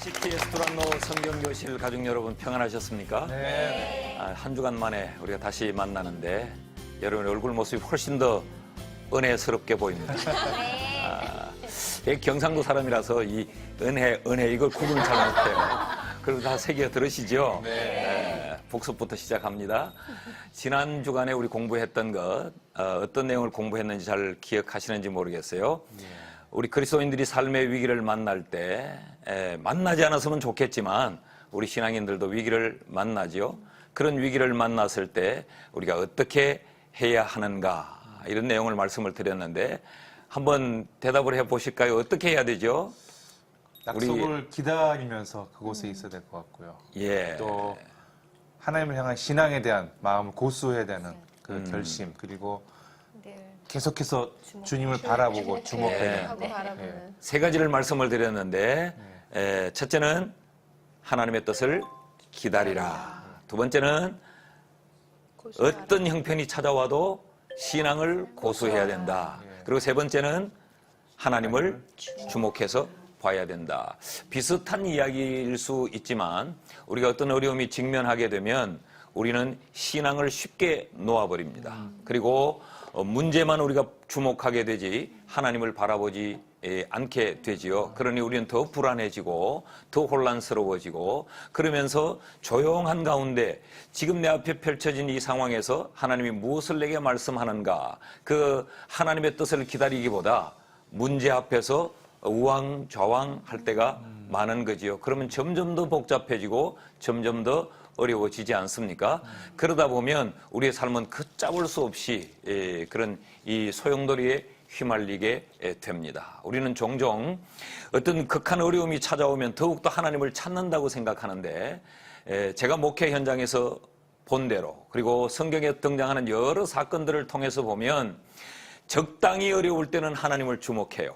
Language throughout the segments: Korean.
CTS 두란노 성경교실 가족 여러분 평안하셨습니까? 네. 한 주간 만에 우리가 다시 만나는데 여러분의 얼굴 모습이 훨씬 더 은혜스럽게 보입니다. 경상도 사람이라서 이 은혜 이걸 구분을 잘 못해요. 그리고 다 새겨 들으시죠? 네. 복습부터 시작합니다. 지난 주간에 우리 공부했던 것 어떤 내용을 공부했는지 잘 기억하시는지 모르겠어요. 우리 그리스도인들이 삶의 위기를 만날 때 만나지 않았으면 좋겠지만 우리 신앙인들도 위기를 만나죠. 그런 위기를 만났을 때 우리가 어떻게 해야 하는가 이런 내용을 말씀을 드렸는데 한번 대답을 해보실까요? 어떻게 해야 되죠? 약속을 기다리면서 그곳에 있어야 될 것 같고요. 예. 또 하나님을 향한 신앙에 대한 마음을 고수해야 되는 그 결심, 그리고 계속해서 주님을 바라보고 주목해야 되는. 세 가지를 말씀을 드렸는데 첫째는 하나님의 뜻을 기다리라. 두 번째는 어떤 형편이 찾아와도 신앙을 고수해야 된다. 그리고 세 번째는 하나님을 주목해서 봐야 된다. 비슷한 이야기일 수 있지만 우리가 어떤 어려움이 직면하게 되면 우리는 신앙을 쉽게 놓아버립니다. 그리고 문제만 우리가 주목하게 되지 하나님을 바라보지 않게 되지요. 그러니 우리는 더 불안해지고 더 혼란스러워지고 그러면서 조용한 가운데 지금 내 앞에 펼쳐진 이 상황에서 하나님이 무엇을 내게 말씀하는가 그 하나님의 뜻을 기다리기보다 문제 앞에서 우왕좌왕 할 때가 많은 거지요. 그러면 점점 더 복잡해지고 점점 더 어려워지지 않습니까? 그러다 보면 우리의 삶은 걷잡을 수 없이 그런 이 소용돌이에 휘말리게 됩니다. 우리는 종종 어떤 극한 어려움이 찾아오면 더욱더 하나님을 찾는다고 생각하는데 제가 목회 현장에서 본 대로 그리고 성경에 등장하는 여러 사건들을 통해서 보면 적당히 어려울 때는 하나님을 주목해요.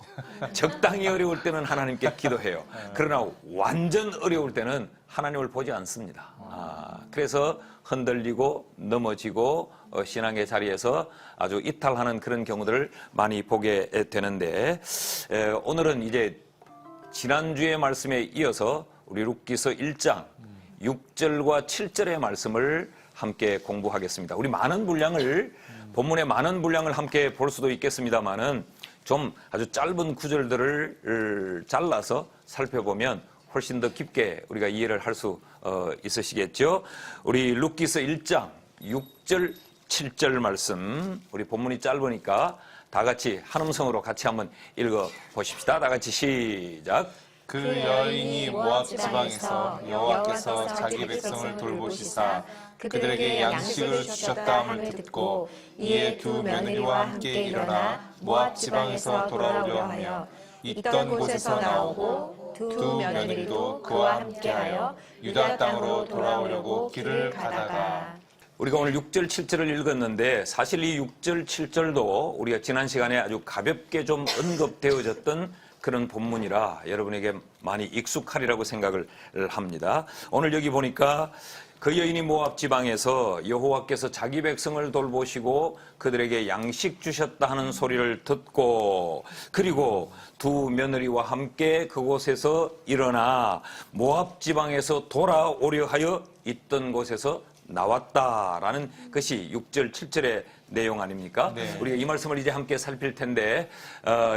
적당히 어려울 때는 하나님께 기도해요. 그러나 완전 어려울 때는 하나님을 보지 않습니다. 그래서 흔들리고 넘어지고 신앙의 자리에서 아주 이탈하는 그런 경우들을 많이 보게 되는데 오늘은 이제 지난주의 말씀에 이어서 우리 룻기서 1장 6절과 7절의 말씀을 함께 공부하겠습니다. 우리 많은 분량을 본문의 많은 분량을 함께 볼 수도 있겠습니다만은 좀 아주 짧은 구절들을 잘라서 살펴보면 훨씬 더 깊게 우리가 이해를 할 수 있으시겠죠. 우리 룻기서 1장 6절 7절 말씀 우리 본문이 짧으니까 다 같이 한 음성으로 같이 한번 읽어 보십시다. 다 같이 시작. 그 여인이 모압 지방에서 여호와께서 자기 백성을 돌보시사 그들에게 양식을 주셨다함을 듣고 이에 두 며느리와 함께 일어나 모압 지방에서 돌아오려 하며 있던 곳에서 나오고 두 며느리도 그와 함께하여 유다 땅으로 돌아오려고 길을 가다가 우리가 오늘 6절 7절을 읽었는데 사실 이 6절 7절도 우리가 지난 시간에 아주 가볍게 좀 언급되어졌던 그런 본문이라 여러분에게 많이 익숙하리라고 생각을 합니다. 오늘 여기 보니까 그 여인이 모압 지방에서 여호와께서 자기 백성을 돌보시고 그들에게 양식 주셨다 하는 소리를 듣고 그리고 두 며느리와 함께 그곳에서 일어나 모압 지방에서 돌아오려 하여 있던 곳에서 나왔다라는 것이 6절 7절의 내용 아닙니까? 네. 우리가 이 말씀을 이제 함께 살필 텐데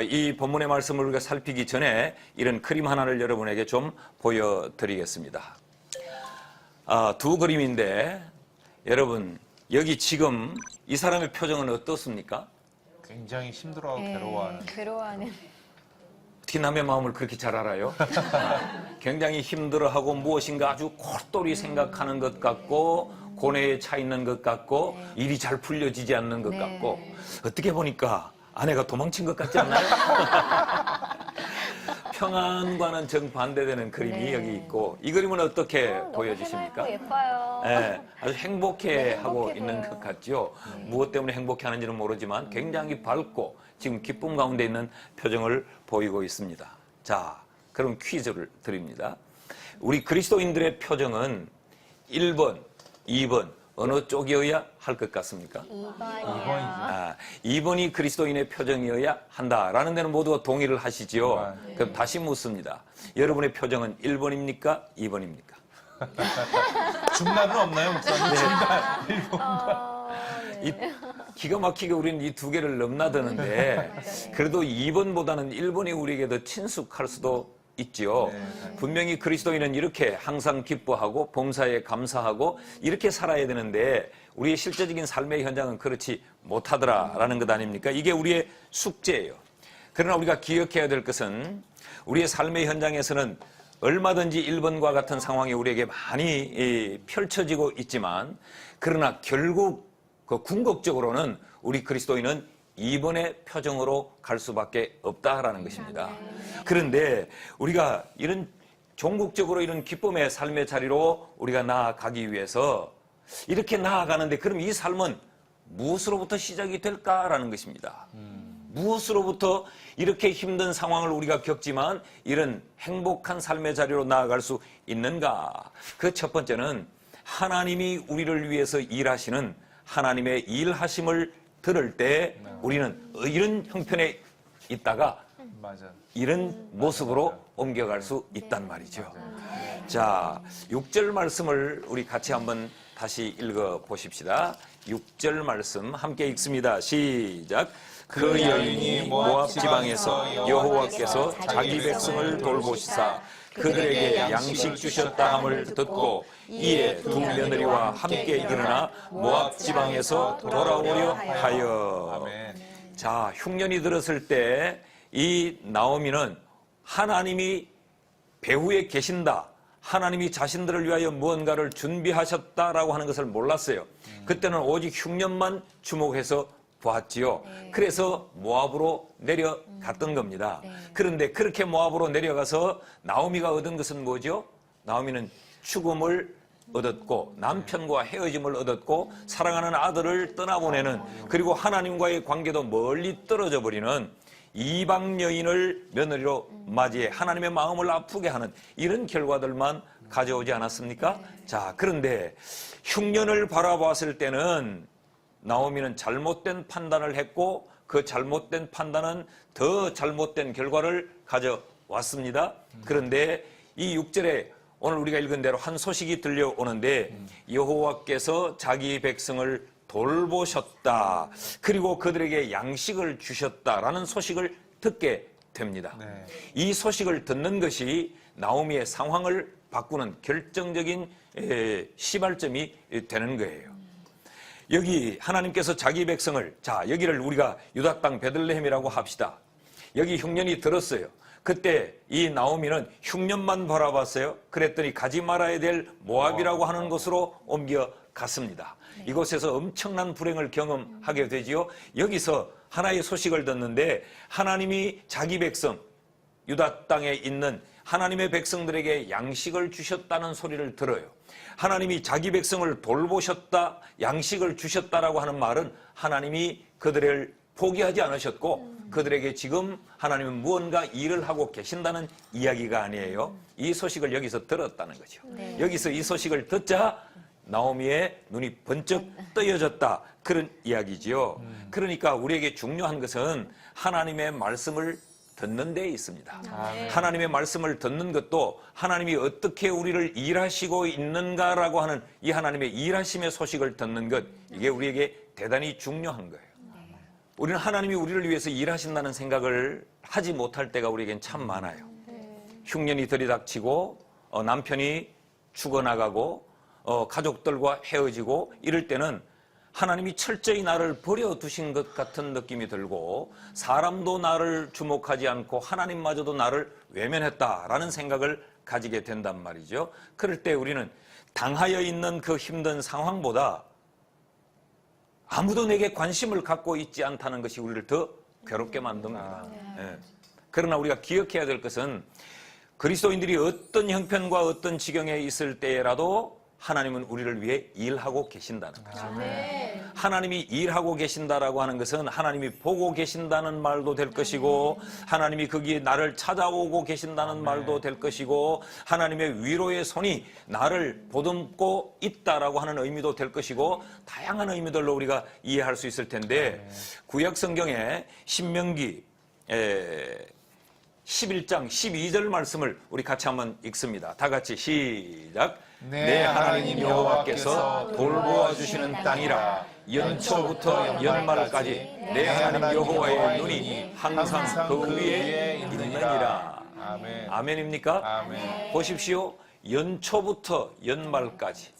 이 본문의 말씀을 우리가 살피기 전에 이런 그림 하나를 여러분에게 좀 보여드리겠습니다. 두 그림인데 여러분 여기 지금 이 사람의 표정은 어떻습니까? 굉장히 힘들어하고 괴로워하는. 어떻게 남의 마음을 그렇게 잘 알아요? 굉장히 힘들어하고 무엇인가 아주 골똘히 생각하는 것 같고 고뇌에 차 있는 것 같고 일이 잘 풀려지지 않는 것 같고 어떻게 보니까 아내가 도망친 것 같지 않나요? 평안과는 정반대되는 그림이 여기 있고 이 그림은 어떻게 보여지십니까? 예뻐요. 네, 아주 행복해하고 있는 보여요. 것 같죠. 무엇 때문에 행복해하는지는 모르지만 굉장히 밝고 지금 기쁨 가운데 있는 표정을 보이고 있습니다. 자, 그럼 퀴즈를 드립니다. 우리 그리스도인들의 표정은 1번, 2번, 어느 쪽이어야 할 것 같습니까? 2번이죠. 2번이 그리스도인의 표정이어야 한다라는 데는 모두가 동의를 하시지요. 그럼 다시 묻습니다. 여러분의 표정은 1번입니까? 2번입니까? 중간은 없나요, 목사님? 이 기가 막히게 우리는 이 두 개를 넘나드는데 그래도 2번보다는 1번이 우리에게 더 친숙할 수도 있지요. 분명히 그리스도인은 이렇게 항상 기뻐하고 범사에 감사하고 이렇게 살아야 되는데 우리의 실제적인 삶의 현장은 그렇지 못하더라라는 것 아닙니까? 이게 우리의 숙제예요. 그러나 우리가 기억해야 될 것은 우리의 삶의 현장에서는 얼마든지 1번과 같은 상황이 우리에게 많이 펼쳐지고 있지만 그러나 결국 그 궁극적으로는 우리 그리스도인은 2번의 표정으로 갈 수밖에 없다라는 것입니다. 그런데 우리가 이런 종국적으로 이런 기쁨의 삶의 자리로 우리가 나아가기 위해서 이렇게 나아가는데 그럼 이 삶은 무엇으로부터 시작이 될까라는 것입니다. 무엇으로부터 이렇게 힘든 상황을 우리가 겪지만 이런 행복한 삶의 자리로 나아갈 수 있는가? 그 첫 번째는 하나님이 우리를 위해서 일하시는 하나님의 일하심을 들을 때 우리는 이런 형편에 있다가 이런 모습으로 옮겨갈 수 있단 말이죠. 자, 6절 말씀을 우리 같이 한번 다시 읽어 보십시다. 6절 말씀 함께 읽습니다. 시작. 그 여인이 모압 지방에서 여호와께서 자기 백성을 돌보시사 그들에게 양식 주셨다 함을 듣고 이에 두 며느리와 함께 일어나 모압 지방에서 돌아오려 하여. 자, 흉년이 들었을 때 이 나오미는 하나님이 배후에 계신다, 하나님이 자신들을 위하여 무언가를 준비하셨다라고 하는 것을 몰랐어요. 그때는 오직 흉년만 주목해서 보았지요. 그래서 모압으로 내려갔던 겁니다. 그런데 그렇게 모압으로 내려가서 나오미가 얻은 것은 뭐죠? 나오미는 죽음을 얻었고 남편과 헤어짐을 얻었고 사랑하는 아들을 떠나보내는, 그리고 하나님과의 관계도 멀리 떨어져 버리는 이방 여인을 며느리로 맞이해 하나님의 마음을 아프게 하는 이런 결과들만 가져오지 않았습니까? 자, 그런데 흉년을 바라봤을 때는 나오미는 잘못된 판단을 했고 그 잘못된 판단은 더 잘못된 결과를 가져왔습니다. 그런데 이 6절에 오늘 우리가 읽은 대로 한 소식이 들려오는데 여호와께서 자기 백성을 돌보셨다, 그리고 그들에게 양식을 주셨다라는 소식을 듣게 됩니다. 이 소식을 듣는 것이 나오미의 상황을 바꾸는 결정적인 시발점이 되는 거예요. 여기 하나님께서 자기 백성을, 자, 여기를 우리가 유다 땅 베들레헴이라고 합시다. 여기 흉년이 들었어요. 그때 이 나오미는 흉년만 바라봤어요. 그랬더니 가지 말아야 될 모압이라고 하는 곳으로 옮겨갔습니다. 이곳에서 엄청난 불행을 경험하게 되지요. 여기서 하나의 소식을 듣는데 하나님이 자기 백성, 유다 땅에 있는 하나님의 백성들에게 양식을 주셨다는 소리를 들어요. 하나님이 자기 백성을 돌보셨다, 양식을 주셨다라고 하는 말은 하나님이 그들을 포기하지 않으셨고 그들에게 지금 하나님은 무언가 일을 하고 계신다는 이야기가 아니에요. 이 소식을 여기서 들었다는 거죠. 여기서 이 소식을 듣자 나오미의 눈이 번쩍 떠여졌다, 그런 이야기지요. 그러니까 우리에게 중요한 것은 하나님의 말씀을 듣는 데 있습니다. 하나님의 말씀을 듣는 것도 하나님이 어떻게 우리를 일하시고 있는가라고 하는 이 하나님의 일하심의 소식을 듣는 것, 이게 우리에게 대단히 중요한 거예요. 우리는 하나님이 우리를 위해서 일하신다는 생각을 하지 못할 때가 우리에겐 참 많아요. 흉년이 들이닥치고 남편이 죽어나가고 가족들과 헤어지고 이럴 때는 하나님이 철저히 나를 버려두신 것 같은 느낌이 들고 사람도 나를 주목하지 않고 하나님마저도 나를 외면했다라는 생각을 가지게 된단 말이죠. 그럴 때 우리는 당하여 있는 그 힘든 상황보다 아무도 내게 관심을 갖고 있지 않다는 것이 우리를 더 괴롭게 만듭니다. 그러나 우리가 기억해야 될 것은 그리스도인들이 어떤 형편과 어떤 지경에 있을 때라도 하나님은 우리를 위해 일하고 계신다는 거죠. 아멘. 하나님이 일하고 계신다라고 하는 것은 하나님이 보고 계신다는 말도 될 것이고 하나님이 거기에 나를 찾아오고 계신다는 말도 될 것이고 하나님의 위로의 손이 나를 보듬고 있다라고 하는 의미도 될 것이고 다양한 의미들로 우리가 이해할 수 있을 텐데 구약 성경에 신명기 11장 12절 말씀을 우리 같이 한번 읽습니다. 다 같이 시작. 내 하나님 여호와께서 돌보아 주시는 땅이라 연초부터 연말까지 내 하나님 여호와의 눈이 항상 그 위에 있느니라. 아멘. 아멘입니까? 아멘. 보십시오. 연초부터 연말까지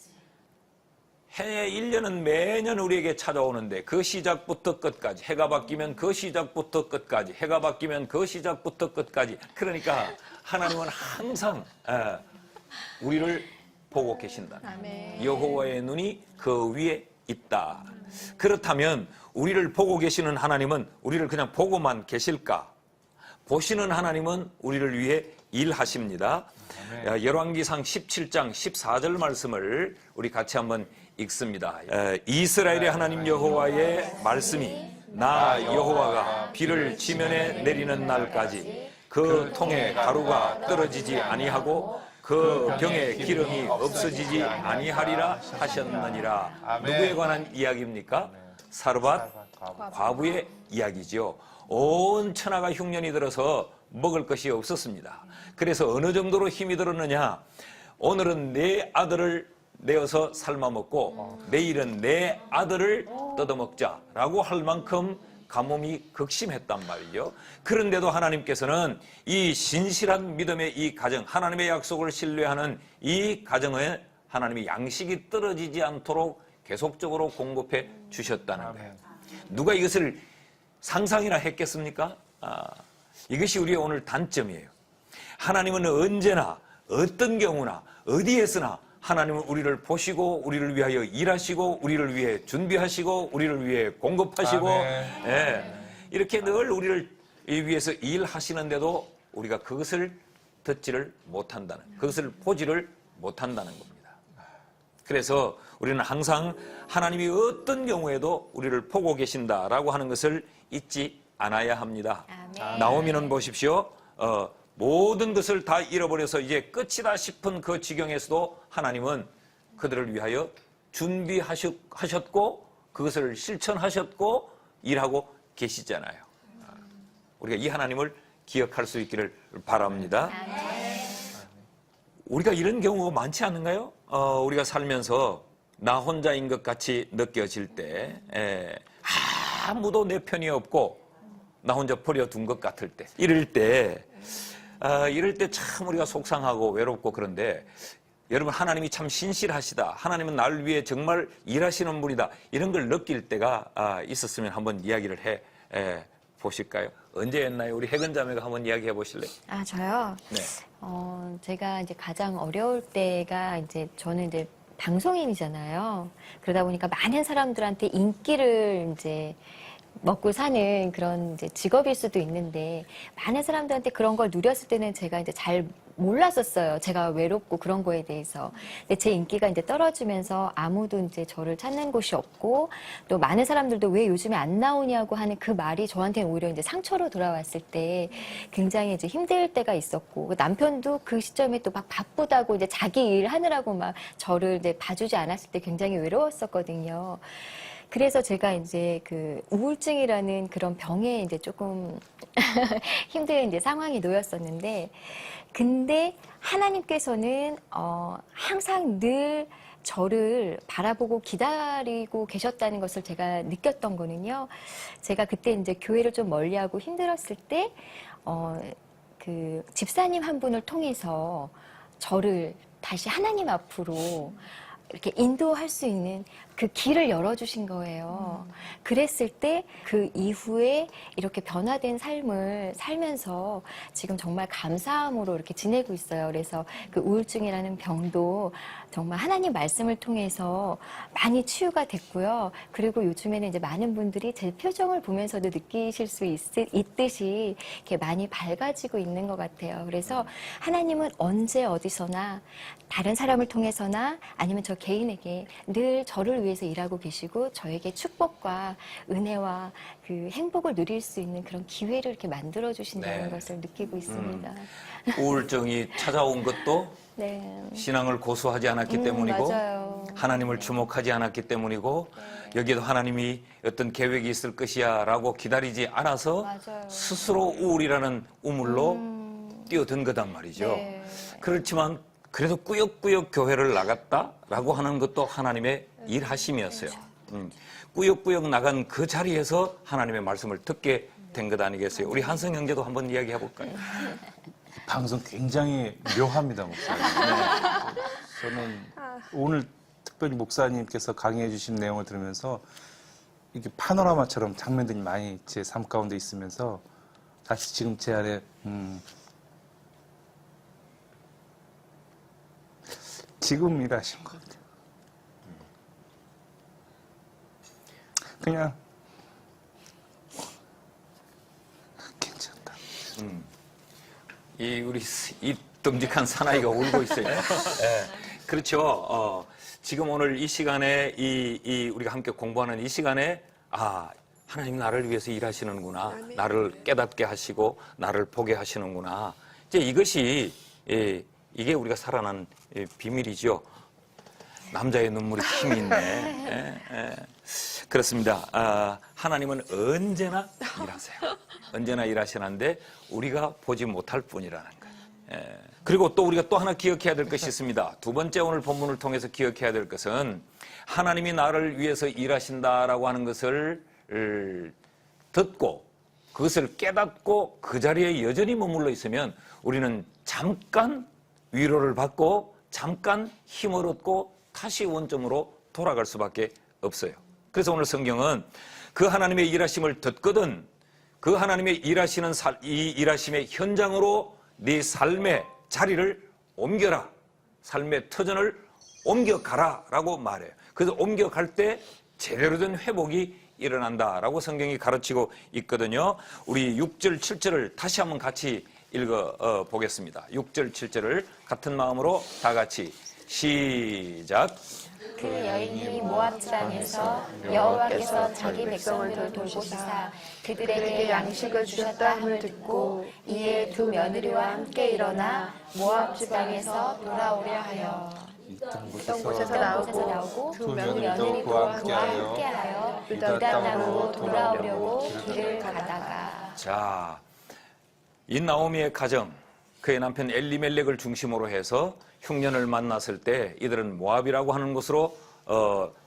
해의 1년은 매년 우리에게 찾아오는데 그 시작부터 끝까지 해가 바뀌면 그 시작부터 끝까지 해가 바뀌면 그 시작부터 끝까지 그러니까 하나님은 항상 우리를 보고 계신다. 아멘. 여호와의 눈이 그 위에 있다. 그렇다면 우리를 보고 계시는 하나님은 우리를 그냥 보고만 계실까? 보시는 하나님은 우리를 위해 일하십니다. 열왕기상 17장 14절 말씀을 우리 같이 한번 읽습니다. 이스라엘의 하나님 여호와의 말씀이 나 여호와가 비를 지면에 내리는 날까지 그 통에 가루가 떨어지지 아니하고 그 병에 기름이 없어지지 아니하리라 하셨느니라. 누구에 관한 이야기입니까? 사르밧 과부의 이야기죠. 온 천하가 흉년이 들어서 먹을 것이 없었습니다. 그래서 어느 정도로 힘이 들었느냐? 오늘은 내 아들을 내어서 삶아 먹고 내일은 내 아들을 뜯어먹자라고 할 만큼 가뭄이 극심했단 말이죠. 그런데도 하나님께서는 이 신실한 믿음의 이 가정, 하나님의 약속을 신뢰하는 이 가정에 하나님이 양식이 떨어지지 않도록 계속적으로 공급해 주셨다는 거예요. 누가 이것을 상상이나 했겠습니까? 이것이 우리의 오늘 단점이에요. 하나님은 언제나 어떤 경우나 어디에서나 하나님은 우리를 보시고 우리를 위하여 일하시고 우리를 위해 준비하시고 우리를 위해 공급하시고 이렇게 늘 우리를 위해서 일하시는데도 우리가 그것을 듣지를 못한다는, 그것을 보지를 못한다는 겁니다. 그래서 우리는 항상 하나님이 어떤 경우에도 우리를 보고 계신다라고 하는 것을 잊지 않아야 합니다. 나오미는 보십시오. 모든 것을 다 잃어버려서 이제 끝이다 싶은 그 지경에서도 하나님은 그들을 위하여 준비하셨고 그것을 실천하셨고 일하고 계시잖아요. 우리가 이 하나님을 기억할 수 있기를 바랍니다. 우리가 이런 경우가 많지 않은가요? 우리가 살면서 나 혼자인 것 같이 느껴질 때 아무도 내 편이 없고 나 혼자 버려둔 것 같을 때 이럴 때 참 우리가 속상하고 외롭고 그런데 여러분 하나님이 참 신실하시다. 하나님은 나를 위해 정말 일하시는 분이다. 이런 걸 느낄 때가 있었으면 한번 이야기를 해 보실까요? 언제였나요? 우리 혜근 자매가 한번 이야기해 보실래요? 저요? 네. 제가 이제 가장 어려울 때가 이제 저는 이제 방송인이잖아요. 그러다 보니까 많은 사람들한테 인기를 이제 먹고 사는 그런 이제 직업일 수도 있는데 많은 사람들한테 그런 걸 누렸을 때는 제가 이제 잘 몰랐었어요. 제가 외롭고 그런 거에 대해서. 근데 제 인기가 이제 떨어지면서 아무도 이제 저를 찾는 곳이 없고 또 많은 사람들도 왜 요즘에 안 나오냐고 하는 그 말이 저한테는 오히려 이제 상처로 돌아왔을 때 굉장히 이제 힘들 때가 있었고 남편도 그 시점에 또 막 바쁘다고 이제 자기 일 하느라고 막 저를 이제 봐주지 않았을 때 굉장히 외로웠었거든요. 그래서 제가 이제 그 우울증이라는 그런 병에 이제 조금 힘든 이제 상황이 놓였었는데, 근데 하나님께서는 항상 늘 저를 바라보고 기다리고 계셨다는 것을 제가 느꼈던 거는요. 제가 그때 이제 교회를 좀 멀리하고 힘들었을 때, 그 집사님 한 분을 통해서 저를 다시 하나님 앞으로 이렇게 인도할 수 있는 그 길을 열어주신 거예요. 그랬을 때 그 이후에 이렇게 변화된 삶을 살면서 지금 정말 감사함으로 이렇게 지내고 있어요. 그래서 그 우울증이라는 병도 정말 하나님 말씀을 통해서 많이 치유가 됐고요. 그리고 요즘에는 이제 많은 분들이 제 표정을 보면서도 느끼실 수 있듯이 이렇게 많이 밝아지고 있는 것 같아요. 그래서 하나님은 언제 어디서나 다른 사람을 통해서나 아니면 저 개인에게 늘 저를 위해서 일하고 계시고 저에게 축복과 은혜와 그 행복을 누릴 수 있는 그런 기회를 이렇게 만들어 주신다는 네. 것을 느끼고 있습니다. 우울증이 찾아온 것도 네. 신앙을 고수하지 않았기 때문이고 맞아요. 하나님을 주목하지 않았기 때문이고 여기에도 하나님이 어떤 계획이 있을 것이야 라고 기다리지 않아서 맞아요. 스스로 우울이라는 우물로 뛰어든 거단 말이죠. 네. 그렇지만 그래도 꾸역꾸역 교회를 나갔다라고 하는 것도 하나님의 일하심이었어요. 꾸역꾸역 나간 그 자리에서 하나님의 말씀을 듣게 된 것 아니겠어요? 우리 한성 형제도 한번 이야기해 볼까요? 방송 굉장히 묘합니다, 목사님. 저는 오늘 특별히 목사님께서 강의해 주신 내용을 들으면서 이렇게 파노라마처럼 장면들이 많이 제 삶 가운데 있으면서 다시 지금 제 안에 지금 일하신 것 같아요. 그냥 괜찮다. 이 듬직한 사나이가 울고 있어요. 예. 그렇죠. 지금 오늘 이 시간에 우리가 함께 공부하는 이 시간에 하나님 나를 위해서 일하시는구나. 나를 깨닫게 하시고 나를 보게 하시는구나. 이제 이것이 이게 우리가 살아난 비밀이죠. 남자의 눈물이 힘이 있네. 그렇습니다. 하나님은 언제나 일하세요. 언제나 일하시는데 우리가 보지 못할 뿐이라는 거예요. 그리고 또 우리가 또 하나 기억해야 될 것이 있습니다. 두 번째 오늘 본문을 통해서 기억해야 될 것은 하나님이 나를 위해서 일하신다라고 하는 것을 듣고 그것을 깨닫고 그 자리에 여전히 머물러 있으면 우리는 잠깐 위로를 받고 잠깐 힘을 얻고 다시 원점으로 돌아갈 수밖에 없어요. 그래서 오늘 성경은 그 하나님의 일하심을 듣거든 그 하나님의 일하시는 이 일하심의 현장으로 네 삶의 자리를 옮겨라. 삶의 터전을 옮겨가라 라고 말해요. 그래서 옮겨갈 때 제대로 된 회복이 일어난다라고 성경이 가르치고 있거든요. 우리 6절, 7절을 다시 한번 같이 읽어 보겠습니다. 6절, 7절을 같은 마음으로 다 같이 시작. 그 여인이 모압 지방에서 여호와께서 자기 백성을 돌보시사 그들에게 양식을 주셨다 함을 듣고 이에 두 며느리와 함께 일어나 모압 지방에서 돌아오려 하여 있던 곳에서 나오고 두 며느리도 그와 함께하여 유다 땅으로 돌아오려고 길을 가다가 자, 이 나오미의 가정, 그의 남편 엘리멜렉을 중심으로 해서 흉년을 만났을 때 이들은 모압이라고 하는 곳으로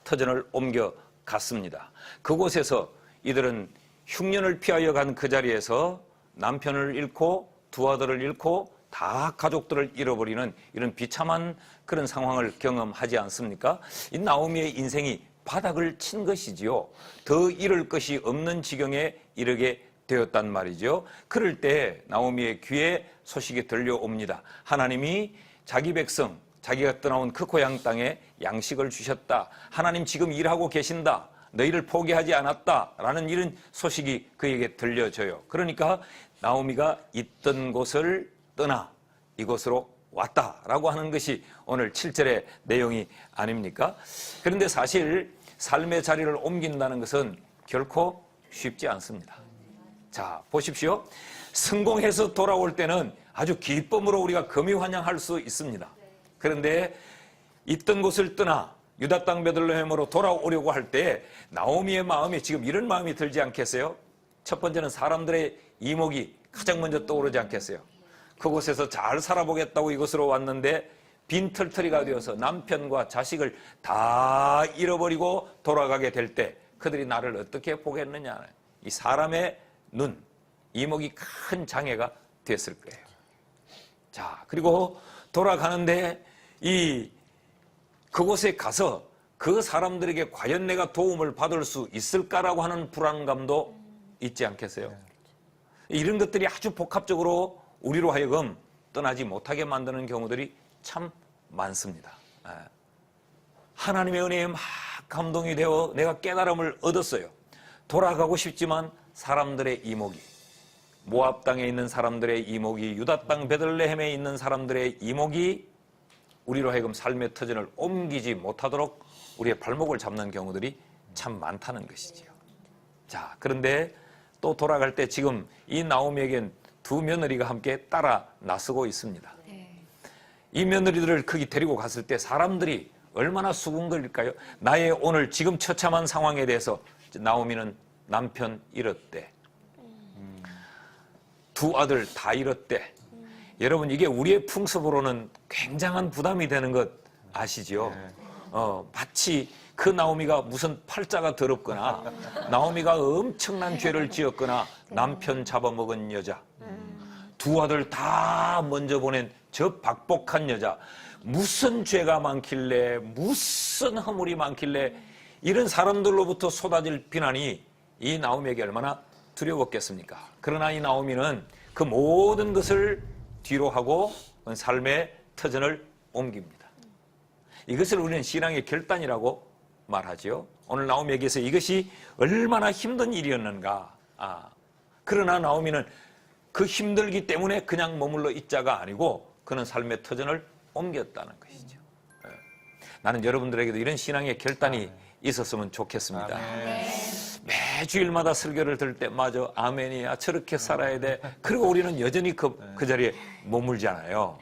터전을 옮겨갔습니다. 그곳에서 이들은 흉년을 피하여 간 그 자리에서 남편을 잃고 두 아들을 잃고 다 가족들을 잃어버리는 이런 비참한 그런 상황을 경험하지 않습니까? 이 나오미의 인생이 바닥을 친 것이지요. 더 잃을 것이 없는 지경에 이르게 되었단 말이죠. 그럴 때 나오미의 귀에 소식이 들려옵니다. 하나님이 자기 백성, 자기가 떠나온 그 고향 땅에 양식을 주셨다. 하나님 지금 일하고 계신다. 너희를 포기하지 않았다라는 이런 소식이 그에게 들려져요. 그러니까 나오미가 있던 곳을 떠나 이곳으로 왔다라고 하는 것이 오늘 7절의 내용이 아닙니까? 그런데 사실 삶의 자리를 옮긴다는 것은 결코 쉽지 않습니다. 자, 보십시오. 성공해서 돌아올 때는 아주 기쁨으로 우리가 금이환영할 수 있습니다. 그런데 있던 곳을 떠나 유다 땅 베들레헴으로 돌아오려고 할 때 나오미의 마음이 지금 이런 마음이 들지 않겠어요? 첫 번째는 사람들의 이목이 가장 먼저 떠오르지 않겠어요? 그곳에서 잘 살아보겠다고 이곳으로 왔는데 빈털터리가 되어서 남편과 자식을 다 잃어버리고 돌아가게 될 때 그들이 나를 어떻게 보겠느냐. 이 사람의 눈, 이목이 큰 장애가 됐을 거예요. 자, 그리고 돌아가는데 그곳에 가서 그 사람들에게 과연 내가 도움을 받을 수 있을까라고 하는 불안감도 있지 않겠어요? 이런 것들이 아주 복합적으로 우리로 하여금 떠나지 못하게 만드는 경우들이 참 많습니다. 하나님의 은혜에 막 감동이 되어 내가 깨달음을 얻었어요. 돌아가고 싶지만 사람들의 이목이, 모압 땅에 있는 사람들의 이목이, 유다 땅 베들레헴에 있는 사람들의 이목이 우리로 하여금 삶의 터전을 옮기지 못하도록 우리의 발목을 잡는 경우들이 참 많다는 것이지요. 자, 그런데 또 돌아갈 때 지금 이 나오미에겐 두 며느리가 함께 따라 나서고 있습니다. 이 며느리들을 거기 데리고 갔을 때 사람들이 얼마나 수군거릴까요? 나의 오늘 지금 처참한 상황에 대해서 나오미는 남편 잃었대. 두 아들 다 잃었대. 여러분, 이게 우리의 풍습으로는 굉장한 부담이 되는 것 아시죠? 마치 그 나오미가 무슨 팔자가 더럽거나 나오미가 엄청난 죄를 지었거나 남편 잡아먹은 여자, 두 아들 다 먼저 보낸 저 박복한 여자, 무슨 죄가 많길래, 무슨 허물이 많길래 이런 사람들로부터 쏟아질 비난이 이 나오미에게 얼마나 두려웠겠습니까? 그러나 이 나오미는 그 모든 것을 뒤로 하고 삶의 터전을 옮깁니다. 이것을 우리는 신앙의 결단이라고 말하죠. 오늘 나오미에게서 이것이 얼마나 힘든 일이었는가. 그러나 나오미는 그 힘들기 때문에 그냥 머물러 있자가 아니고 그는 삶의 터전을 옮겼다는 것이죠. 나는 여러분들에게도 이런 신앙의 결단이 있었으면 좋겠습니다. 매주일마다 설교를 들을 때 맞아, 아멘이야, 저렇게 살아야 돼. 그리고 우리는 여전히 그 자리에 머물잖아요.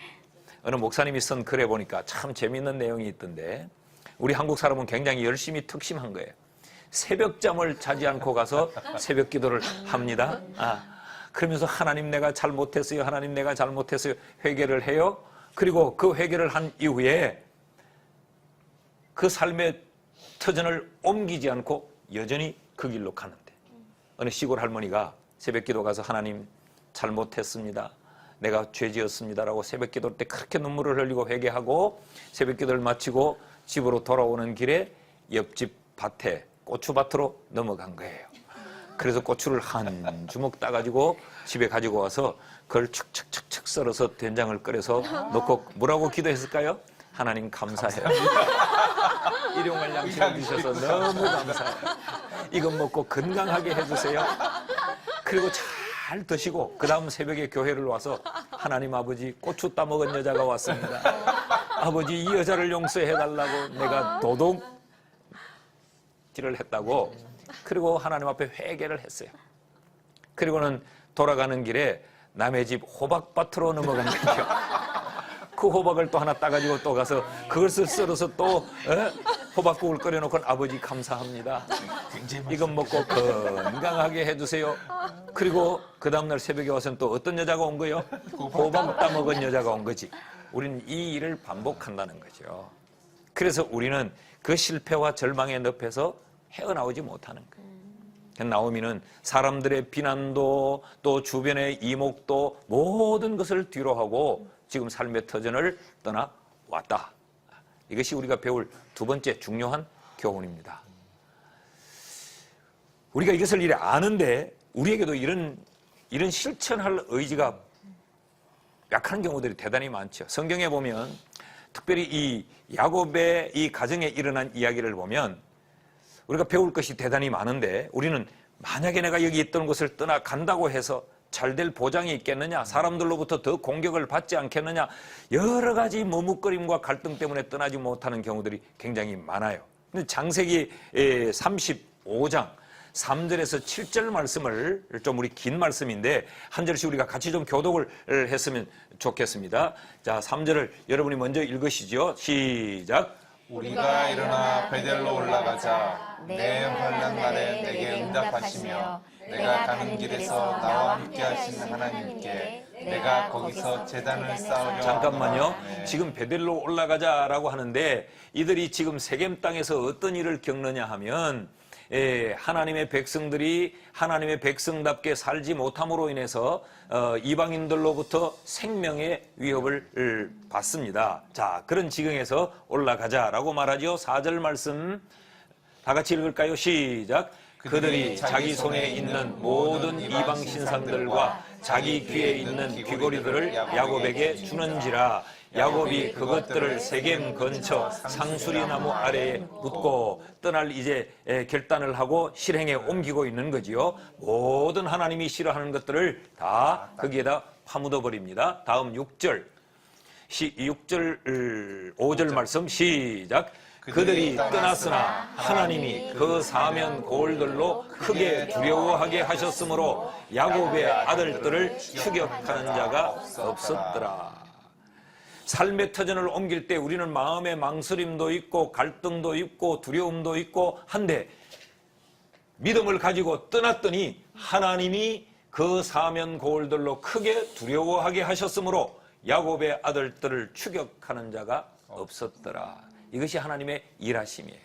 어느 목사님이 쓴 글에 보니까 참 재미있는 내용이 있던데, 우리 한국 사람은 굉장히 열심히 특심한 거예요. 새벽잠을 자지 않고 가서 새벽 기도를 합니다. 그러면서 하나님 내가 잘못했어요, 하나님 내가 잘못했어요, 회개를 해요. 그리고 그 회개를 한 이후에 그 삶의 터전을 옮기지 않고 여전히 그 길로 가는데, 어느 시골 할머니가 새벽 기도 가서 하나님 잘못했습니다, 내가 죄 지었습니다라고 새벽 기도 때 그렇게 눈물을 흘리고 회개하고 새벽 기도를 마치고 집으로 돌아오는 길에 옆집 밭에 고추밭으로 넘어간 거예요. 그래서 고추를 한 주먹 따가지고 집에 가지고 와서 그걸 척척척척 썰어서 된장을 끓여서 넣고 뭐라고 기도했을까요? 하나님 감사해요. 일용할 양식을 주셔서 너무 감사해요. 이것 먹고 건강하게 해주세요. 그리고 잘 드시고 그 다음 새벽에 교회를 와서 하나님 아버지, 고추 따먹은 여자가 왔습니다. 아버지, 이 여자를 용서해달라고 내가 도둑질을 했다고. 그리고 하나님 앞에 회개를 했어요. 그리고는 돌아가는 길에 남의 집 호박밭으로 넘어간 거죠. 그 호박을 또 하나 따가지고 또 가서 그것을 썰어서 또 호박국을 끓여놓고 아버지 감사합니다. 이것 먹고 건강하게 해주세요. 그리고 그 다음날 새벽에 와서는 또 어떤 여자가 온 거예요? 호박 따먹은 여자가 온 거지. 우리는 이 일을 반복한다는 거죠. 그래서 우리는 그 실패와 절망의 늪에서 헤어나오지 못하는 거예요. 나오미는 사람들의 비난도 또 주변의 이목도 모든 것을 뒤로 하고 지금 삶의 터전을 떠나왔다. 이것이 우리가 배울 두 번째 중요한 교훈입니다. 우리가 이것을 이래 아는데 우리에게도 이런 실천할 의지가 약한 경우들이 대단히 많죠. 성경에 보면 특별히 이 야곱의 이 가정에 일어난 이야기를 보면 우리가 배울 것이 대단히 많은데, 우리는 만약에 내가 여기 있던 곳을 떠나간다고 해서 잘 될 보장이 있겠느냐, 사람들로부터 더 공격을 받지 않겠느냐, 여러 가지 머뭇거림과 갈등 때문에 떠나지 못하는 경우들이 굉장히 많아요. 근데 창세기 35장 3절에서 7절 말씀을 좀 우리 긴 말씀인데 한 절씩 우리가 같이 좀 교독을 했으면 좋겠습니다. 자, 3절을 여러분이 먼저 읽으시죠. 시작. 우리가 일어나 베델로 올라가자. 내 환난 날에 내게 응답하시며 내가 가는 길에서 나와 함께 하신 하나님께 내가 거기서 제단을 쌓으려. 잠깐만요. 지금 베델로 올라가자라고 하는데 이들이 지금 세겜 땅에서 어떤 일을 겪느냐 하면 하나님의 백성들이 하나님의 백성답게 살지 못함으로 인해서 이방인들로부터 생명의 위협을 받습니다. 자, 그런 지경에서 올라가자라고 말하죠. 4절 말씀 다 같이 읽을까요? 시작. 그들이 자기 손에 있는 모든 이방 신상들과 자기 귀에 있는 귀고리들을 야곱에게 주는지라. 야곱이 그것들을 세겜 근처 상수리 나무 아래에 묻고 떠날 이제 결단을 하고 실행에 옮기고 있는 거지요. 모든 하나님이 싫어하는 것들을 다 거기에다 파묻어 버립니다. 다음 6절 5절 말씀 시작. 그들이 떠났으나 하나님이 그 사면 고을들로 크게 두려워하게 하셨으므로 야곱의 아들들을 추격하는 자가 없었더라. 삶의 터전을 옮길 때 우리는 마음의 망설임도 있고 갈등도 있고 두려움도 있고 한데 믿음을 가지고 떠났더니 하나님이 그 사면 고을들로 크게 두려워하게 하셨으므로 야곱의 아들들을 추격하는 자가 없었더라. 이것이 하나님의 일하심이에요.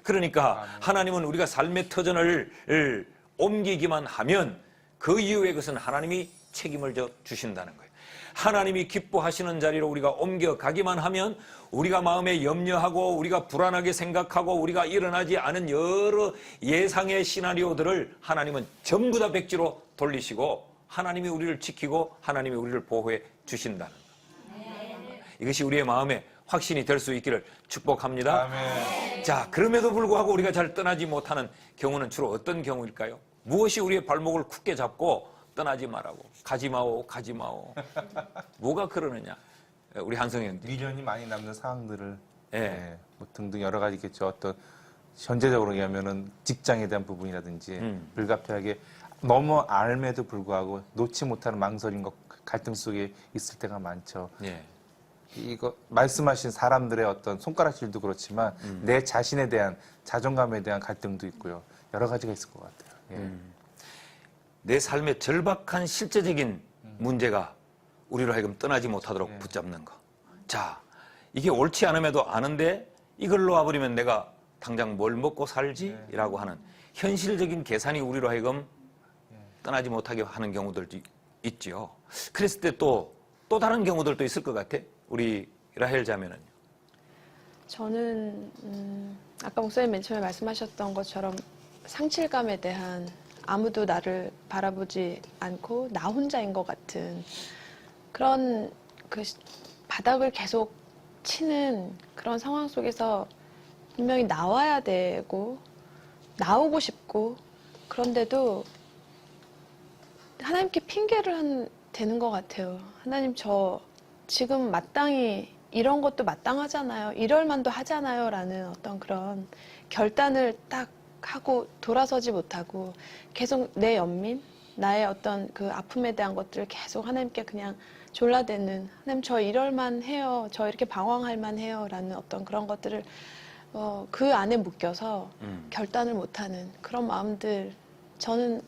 그러니까 하나님은 우리가 삶의 터전을 옮기기만 하면 그 이후에 그것은 하나님이 책임을 져 주신다는 거예요. 하나님이 기뻐하시는 자리로 우리가 옮겨가기만 하면 우리가 마음에 염려하고 우리가 불안하게 생각하고 우리가 일어나지 않은 여러 예상의 시나리오들을 하나님은 전부 다 백지로 돌리시고 하나님이 우리를 지키고 하나님이 우리를 보호해 주신다는 거예요. 이것이 우리의 마음에 확신이 될 수 있기를 축복합니다. 아멘. 자, 그럼에도 불구하고 우리가 잘 떠나지 못하는 경우는 주로 어떤 경우일까요? 무엇이 우리의 발목을 굳게 잡고 떠나지 말라고 가지 마오 가지 마오 뭐가 그러느냐? 우리 한성희 형님 미련이 많이 남는 상황들을 예. 뭐 등등 여러 가지 있겠죠. 어떤 현재적으로 얘기하면은 직장에 대한 부분이라든지 불가피하게 너무 알매도 불구하고 놓지 못하는 망설임과 갈등 속에 있을 때가 많죠. 예. 이거 말씀하신 사람들의 어떤 손가락질도 그렇지만 내 자신에 대한 자존감에 대한 갈등도 있고요. 여러 가지가 있을 것 같아요. 예. 내 삶의 절박한 실제적인 문제가 우리로 하여금 떠나지 못하도록 붙잡는 거. 자, 이게 옳지 않음에도 아는데 이걸로 와버리면 내가 당장 뭘 먹고 살지? 라고 하는 현실적인 계산이 우리로 하여금 떠나지 못하게 하는 경우들도 있죠. 그랬을 때 또 다른 경우들도 있을 것 같아. 우리 라헬 자매는요. 저는 아까 목사님 맨 처음에 말씀하셨던 것처럼 상실감에 대한 아무도 나를 바라보지 않고 나 혼자인 것 같은 그런 그 바닥을 계속 치는 그런 상황 속에서 분명히 나와야 되고 나오고 싶고 그런데도 하나님께 핑계를 대는 것 같아요. 하나님 저 지금 마땅히 이런 것도 마땅하잖아요. 이럴 만도 하잖아요. 라는 어떤 그런 결단을 딱 하고 돌아서지 못하고 계속 내 연민, 나의 어떤 그 아픔에 대한 것들을 계속 하나님께 그냥 졸라대는 하나님 저 이럴만 해요. 저 이렇게 방황할 만 해요. 라는 어떤 그런 것들을 그 안에 묶여서 결단을 못하는 그런 마음들 저는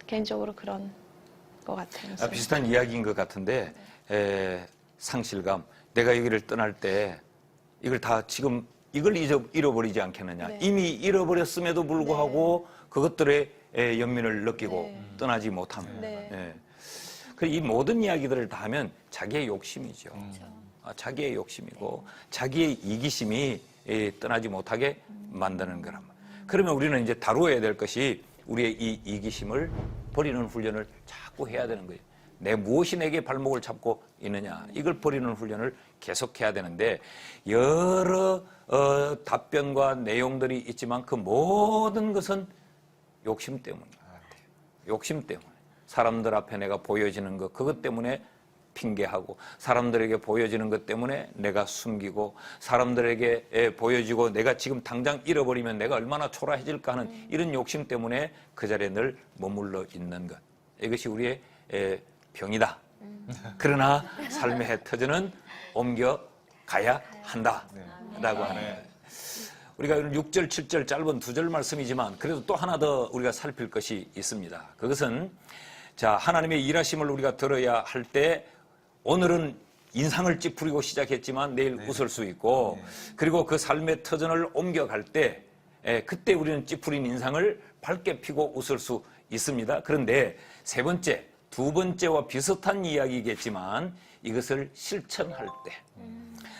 개인적으로 그런 것 같아요. 비슷한 이야기인 것 같은데 상실감, 내가 여기를 떠날 때 이걸 다 지금 이걸 잃어버리지 않겠느냐. 네. 이미 잃어버렸음에도 불구하고 그것들의 연민을 느끼고 네. 떠나지 못함. 네. 이 모든 이야기들을 다 하면 자기의 욕심이죠. 자기의 욕심이고 자기의 이기심이 떠나지 못하게 만드는 거란 말이에요. 그러면 우리는 이제 다루어야 될 것이 우리의 이 이기심을 버리는 훈련을 자꾸 해야 되는 거예요. 내 무엇이 내게 발목을 잡고 있느냐 이걸 버리는 훈련을 계속해야 되는데 여러 답변과 내용들이 있지만 그 모든 것은 욕심 때문인 것 같아요. 욕심 때문에 사람들 앞에 내가 보여지는 것 그것 때문에 핑계하고 사람들에게 보여지는 것 때문에 내가 숨기고 사람들에게 보여지고 내가 지금 당장 잃어버리면 내가 얼마나 초라해질까 하는 이런 욕심 때문에 그 자리에 늘 머물러 있는 것 이것이 우리의 병이다. 그러나 삶의 터전은 옮겨가야 한다라고 하는 거예요. 우리가 6절, 7절 짧은 2절 말씀이지만 그래도 또 하나 더 우리가 살필 것이 있습니다. 그것은 자 하나님의 일하심을 우리가 들어야 할 때 오늘은 인상을 찌푸리고 시작했지만 내일 웃을 수 있고 그리고 그 삶의 터전을 옮겨갈 때 그때 우리는 찌푸린 인상을 밝게 피고 웃을 수 있습니다. 그런데 세 번째, 두 번째와 비슷한 이야기겠지만 이것을 실천할 때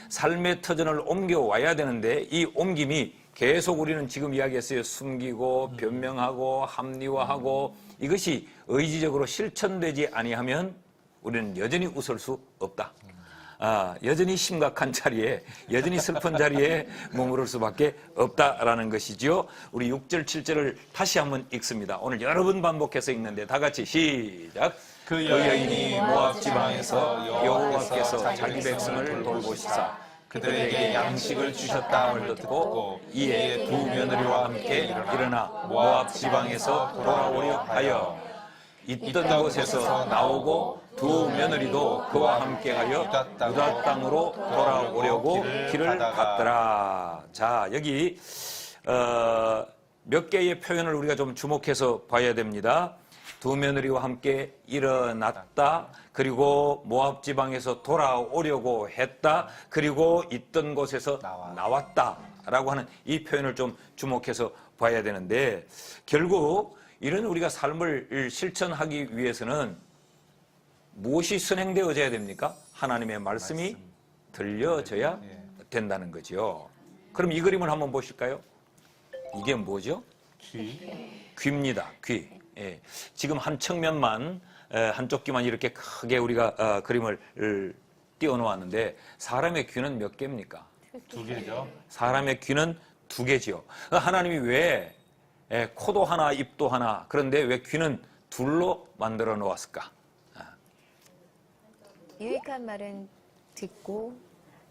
삶의 터전을 옮겨와야 되는데 이 옮김이 계속 우리는 지금 이야기했어요. 숨기고 변명하고 합리화하고 이것이 의지적으로 실천되지 아니하면 우리는 여전히 웃을 수 없다. 여전히 심각한 자리에, 여전히 슬픈 자리에 머무를 수밖에 없다라는 것이죠. 우리 6절, 7절을 다시 한번 읽습니다. 오늘 여러 번 반복해서 읽는데 다 같이 시작. 그 여인이 모압 지방에서 여호와께서 자기 백성을 돌보시사 그들에게 양식을 주셨다함을 듣고 이에 두 며느리와 함께 일어나 모압 지방에서 돌아오려 하여 있던 곳에서 나오고 두 며느리도 그와 함께하여 유다 땅으로 돌아오려고 길을 갔더라. 자, 여기 몇 개의 표현을 우리가 좀 주목해서 봐야 됩니다. 두 며느리와 함께 일어났다. 그리고 모압 지방에서 돌아오려고 했다. 그리고 있던 곳에서 나왔다라고 하는 이 표현을 좀 주목해서 봐야 되는데 결국 이런 우리가 삶을 실천하기 위해서는 무엇이 선행되어져야 됩니까? 하나님의 말씀이 들려져야 된다는 거죠. 그럼 이 그림을 한번 보실까요? 이게 뭐죠? 귀입니다. 귀. 예. 지금 한 측면만 한쪽 귀만 이렇게 크게 우리가 그림을 띄워놓았는데 사람의 귀는 몇 개입니까? 2개죠. 사람의 귀는 2개지요. 하나님이 왜 코도 하나, 입도 하나, 그런데 왜 귀는 둘로 만들어 놓았을까? 유익한 말은 듣고,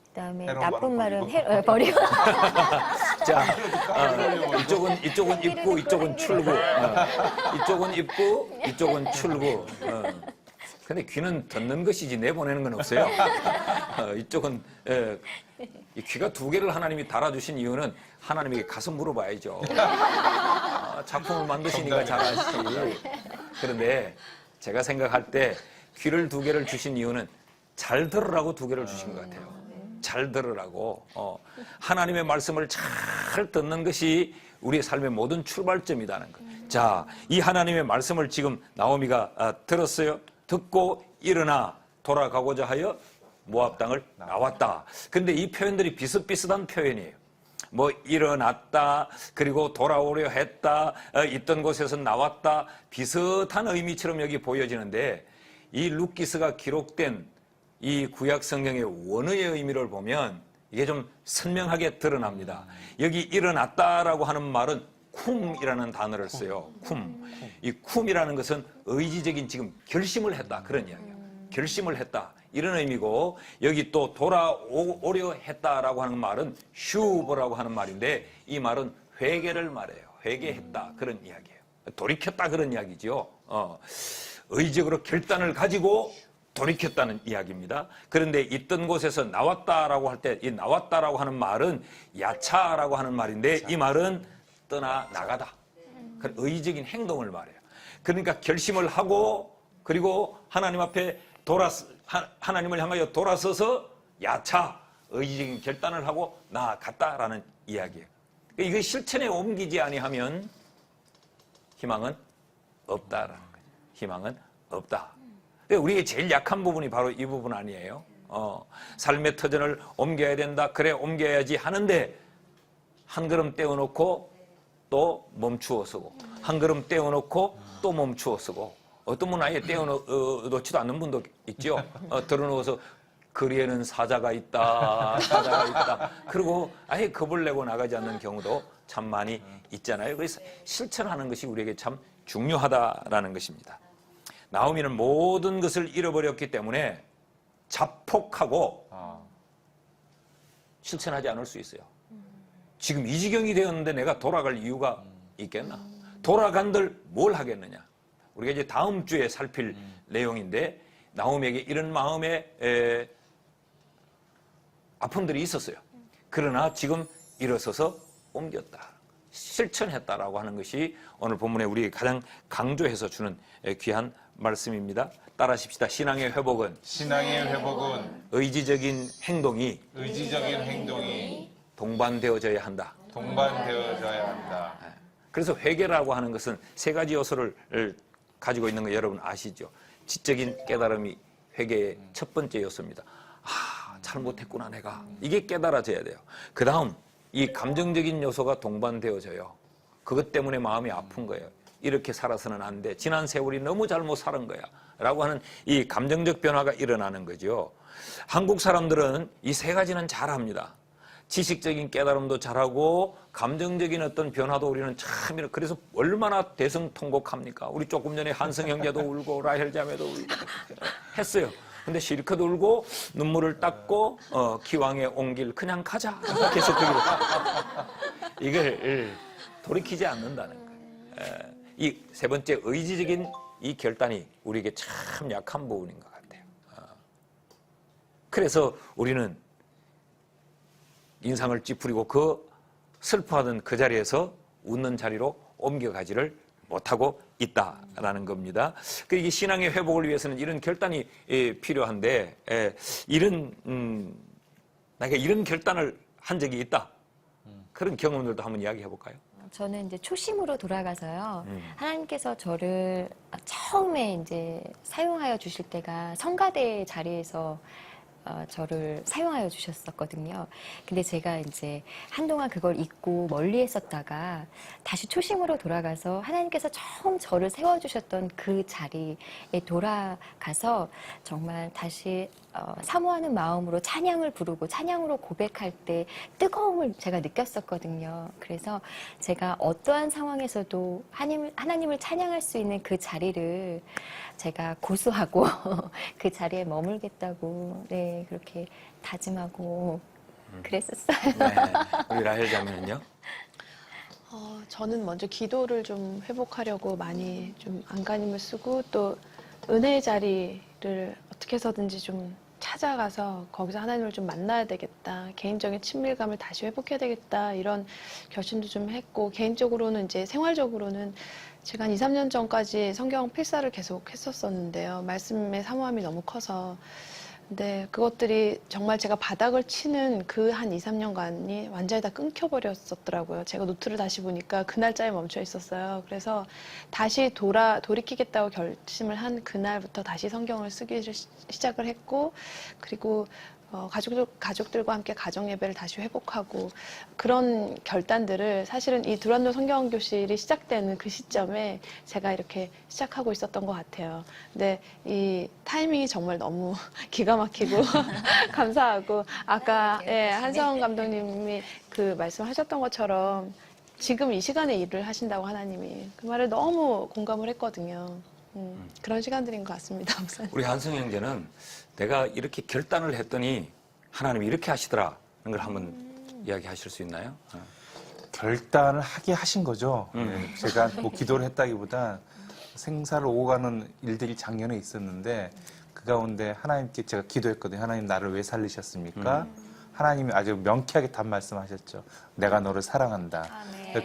그다음에 해로운 나쁜 말은 말은 버리고. 자, 이쪽은 입구, 이쪽은 출구. 이쪽은 입구, 이쪽은 출구. 근데 귀는 듣는 것이지 내보내는 건 없어요. 이쪽은 이 귀가 2개를 하나님이 달아주신 이유는 하나님에게 가서 물어봐야죠. 작품을 만드시니까 잘하시지. 그런데 제가 생각할 때 귀를 2개를 주신 이유는 잘 들으라고 2개를 주신 것 같아요. 잘 들으라고. 하나님의 말씀을 잘 듣는 것이 우리의 삶의 모든 출발점이라는 것. 자, 이 하나님의 말씀을 지금 나오미가 들었어요. 듣고 일어나 돌아가고자 하여 모압 땅을 나왔다. 근데 이 표현들이 비슷비슷한 표현이에요. 뭐 일어났다, 그리고 돌아오려 했다, 있던 곳에서 나왔다, 비슷한 의미처럼 여기 보여지는데 이 룻기스가 기록된 이 구약 성경의 원어의 의미를 보면 이게 좀 선명하게 드러납니다. 여기 일어났다라고 하는 말은 쿰이라는 단어를 써요. 쿰. 이 쿰이라는 것은 의지적인 지금 결심을 했다 그런 이야기예요. 결심을 했다 이런 의미고 여기 또 돌아오려 했다라고 하는 말은 슈브라고 하는 말인데 이 말은 회개를 말해요. 회개했다 그런 이야기예요. 돌이켰다 그런 이야기죠. 의지적으로 결단을 가지고 돌이켰다는 이야기입니다. 그런데 있던 곳에서 나왔다라고 할 때 이 나왔다라고 하는 말은 야차라고 하는 말인데 이 말은 떠나 나가다. 그런 의지적인 행동을 말해요. 그러니까 결심을 하고 그리고 하나님 앞에 하나님을 향하여 돌아서서 야차 의지적인 결단을 하고 나아갔다라는 이야기예요. 이게 실천에 옮기지 아니하면 희망은 없다라는 거죠. 희망은 없다. 근데 우리의 제일 약한 부분이 바로 이 부분 아니에요. 삶의 터전을 옮겨야 된다. 그래 옮겨야지 하는데 한 걸음 떼어놓고 또 멈추어 서고 한 걸음 떼어놓고 또 멈추어 서고 어떤 분은 아예 떼어놓지도 않는 분도 있죠. 들어놓아서 거리에는 사자가 있다. 그리고 아예 겁을 내고 나가지 않는 경우도 참 많이 있잖아요. 그래서 실천하는 것이 우리에게 참 중요하다라는 것입니다. 나오미는 모든 것을 잃어버렸기 때문에 자폭하고 실천하지 않을 수 있어요. 지금 이 지경이 되었는데 내가 돌아갈 이유가 있겠나? 돌아간들 뭘 하겠느냐? 우리가 이제 다음 주에 살필 내용인데 나오미에게 이런 마음의 아픔들이 있었어요. 그러나 지금 일어서서 옮겼다. 실천했다라고 하는 것이 오늘 본문에 우리에게 가장 강조해서 주는 귀한 말씀입니다. 따라하십시다. 신앙의 회복은 의지적인 의지적인 행동이 행동이 동반되어져야 한다. 동반되어져야 한다. 그래서 회개라고 하는 것은 세 가지 요소를 가지고 있는 거 여러분 아시죠? 지적인 깨달음이 회개의 첫 번째 요소입니다. 아, 잘못했구나 내가. 이게 깨달아져야 돼요. 그 다음 이 감정적인 요소가 동반되어져요. 그것 때문에 마음이 아픈 거예요. 이렇게 살아서는 안 돼. 지난 세월이 너무 잘못 살은 거야. 라고 하는 이 감정적 변화가 일어나는 거죠. 한국 사람들은 이 세 가지는 잘합니다. 지식적인 깨달음도 잘하고 감정적인 어떤 변화도 우리는 참 그래서 얼마나 대성통곡합니까? 우리 조금 전에 한성 형제도 울고 라헬 자매도 울고 했어요. 근데 실컷 울고 눈물을 닦고 기왕에 온 길 그냥 가자. 계속 그 길을 이걸 돌이키지 않는다는 거예요. 이 세 번째 의지적인 이 결단이 우리에게 참 약한 부분인 것 같아요. 그래서 우리는 인상을 찌푸리고 그 슬퍼하던 그 자리에서 웃는 자리로 옮겨가지를 못하고 있다라는 겁니다. 이게 신앙의 회복을 위해서는 이런 결단이 필요한데 내가 이런 결단을 한 적이 있다. 그런 경험들도 한번 이야기해 볼까요? 저는 이제 초심으로 돌아가서요. 하나님께서 저를 처음에 이제 사용하여 주실 때가 성가대 자리에서 저를 사용하여 주셨었거든요. 근데 제가 이제 한동안 그걸 잊고 멀리 했었다가 다시 초심으로 돌아가서 하나님께서 처음 저를 세워주셨던 그 자리에 돌아가서 정말 다시 사모하는 마음으로 찬양을 부르고 찬양으로 고백할 때 뜨거움을 제가 느꼈었거든요. 그래서 제가 어떠한 상황에서도 하나님을 찬양할 수 있는 그 자리를 제가 고수하고 그 자리에 머물겠다고 네 그렇게 다짐하고 그랬었어요. 네. 우리 라헬 자매는요? 저는 먼저 기도를 좀 회복하려고 많이 좀 안간힘을 쓰고 또 은혜의 자리를 어떻게 해서든지 좀 찾아가서 거기서 하나님을 좀 만나야 되겠다. 개인적인 친밀감을 다시 회복해야 되겠다. 이런 결심도 좀 했고 개인적으로는 이제 생활적으로는 제가 한 2, 3년 전까지 성경 필사를 계속 했었었는데요. 말씀의 사모함이 너무 커서. 근데 그것들이 정말 제가 바닥을 치는 그 한 2, 3년간이 완전히 다 끊겨버렸었더라고요. 제가 노트를 다시 보니까 그 날짜에 멈춰 있었어요. 그래서 다시 돌이키겠다고 결심을 한 그날부터 다시 성경을 쓰기 시작을 했고, 그리고 가족들과 함께 가정 예배를 다시 회복하고 그런 결단들을 사실은 이 두란노 성경교실이 시작되는 그 시점에 제가 이렇게 시작하고 있었던 것 같아요. 근데 이 타이밍이 정말 너무 기가 막히고 감사하고 아까 한성원 감독님이 그 말씀하셨던 것처럼 지금 이 시간에 일을 하신다고 하나님이 그 말에 너무 공감을 했거든요. 그런 시간들인 것 같습니다. 목사님. 우리 한성 형제는 내가 이렇게 결단을 했더니 하나님이 이렇게 하시더라는 걸 한번 이야기하실 수 있나요? 결단을 하게 하신 거죠. 제가 뭐 기도를 했다기보다 생사를 오가는 일들이 작년에 있었는데 그 가운데 하나님께 제가 기도했거든요. 하나님 나를 왜 살리셨습니까? 하나님이 아주 명쾌하게 답 말씀하셨죠. 내가 너를 사랑한다.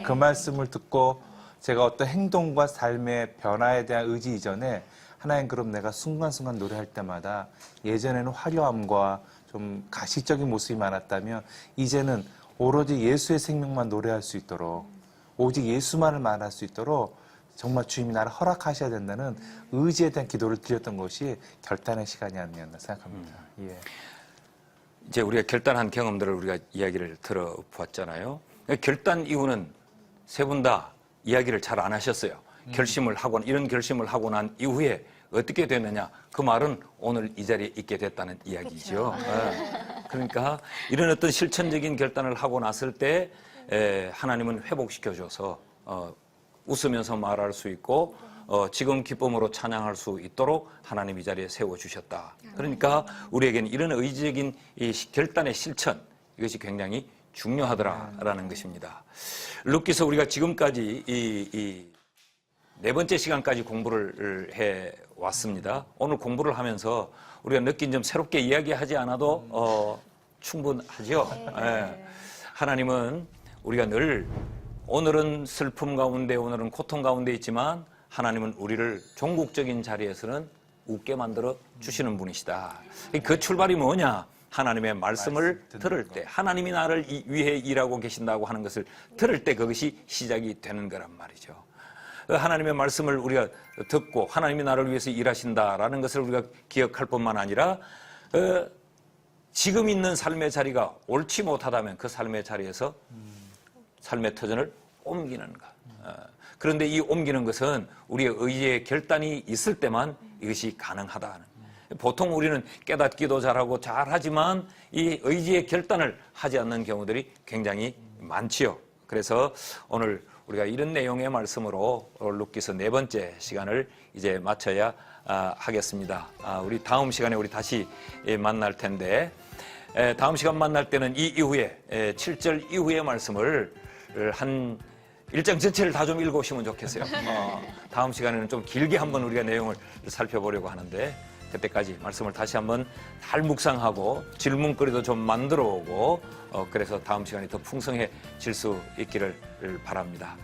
그 말씀을 듣고 제가 어떤 행동과 삶의 변화에 대한 의지 이전에 하나님 그럼 내가 순간순간 노래할 때마다 예전에는 화려함과 좀 가식적인 모습이 많았다면 이제는 오로지 예수의 생명만 노래할 수 있도록 오직 예수만을 말할 수 있도록 정말 주님이 나를 허락하셔야 된다는 의지에 대한 기도를 드렸던 것이 결단의 시간이 아니었나 생각합니다. 예. 이제 우리가 결단한 경험들을 우리가 이야기를 들어보았잖아요. 결단 이후는 세 분 다 이야기를 잘 안 하셨어요. 결심을 하고 이런 결심을 하고 난 이후에 어떻게 됐느냐? 그 말은 오늘 이 자리에 있게 됐다는 이야기죠. 그러니까 이런 어떤 실천적인 결단을 하고 났을 때 하나님은 회복시켜줘서 웃으면서 말할 수 있고 지금 기쁨으로 찬양할 수 있도록 하나님 이 자리에 세워주셨다. 그러니까 우리에게는 이런 의지적인 이 결단의 실천 이것이 굉장히 중요하더라라는 것입니다. 룻기서 우리가 지금까지 이 네 번째 시간까지 공부를 해 왔습니다. 오늘 공부를 하면서 우리가 느낀 점 새롭게 이야기하지 않아도 충분하죠. 네. 하나님은 우리가 늘 오늘은 슬픔 가운데 오늘은 고통 가운데 있지만 하나님은 우리를 종국적인 자리에서는 웃게 만들어 주시는 분이시다. 그 출발이 뭐냐? 하나님의 말씀을 듣는 들을 것. 때, 하나님이 나를 위해 일하고 계신다고 하는 것을 들을 때 그것이 시작이 되는 거란 말이죠. 하나님의 말씀을 우리가 듣고 하나님이 나를 위해서 일하신다라는 것을 우리가 기억할 뿐만 아니라 지금 있는 삶의 자리가 옳지 못하다면 그 삶의 자리에서 삶의 터전을 옮기는 것. 그런데 이 옮기는 것은 우리의 의지의 결단이 있을 때만 이것이 가능하다는. 보통 우리는 깨닫기도 잘하고 잘하지만 이 의지의 결단을 하지 않는 경우들이 굉장히 많지요. 그래서 오늘 우리가 이런 내용의 말씀으로 룻기서 4번째 시간을 이제 마쳐야 하겠습니다. 우리 다음 시간에 우리 다시 만날 텐데 다음 시간 만날 때는 이 이후에 7절 이후의 말씀을 한 일장 전체를 다 좀 읽어오시면 좋겠어요. 다음 시간에는 좀 길게 한번 우리가 내용을 살펴보려고 하는데 그때까지 말씀을 다시 한번 잘 묵상하고 질문거리도 좀 만들어 오고 그래서 다음 시간이 더 풍성해질 수 있기를 바랍니다.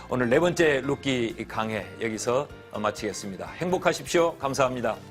오늘 4번째 룻기 강해 여기서 마치겠습니다. 행복하십시오. 감사합니다.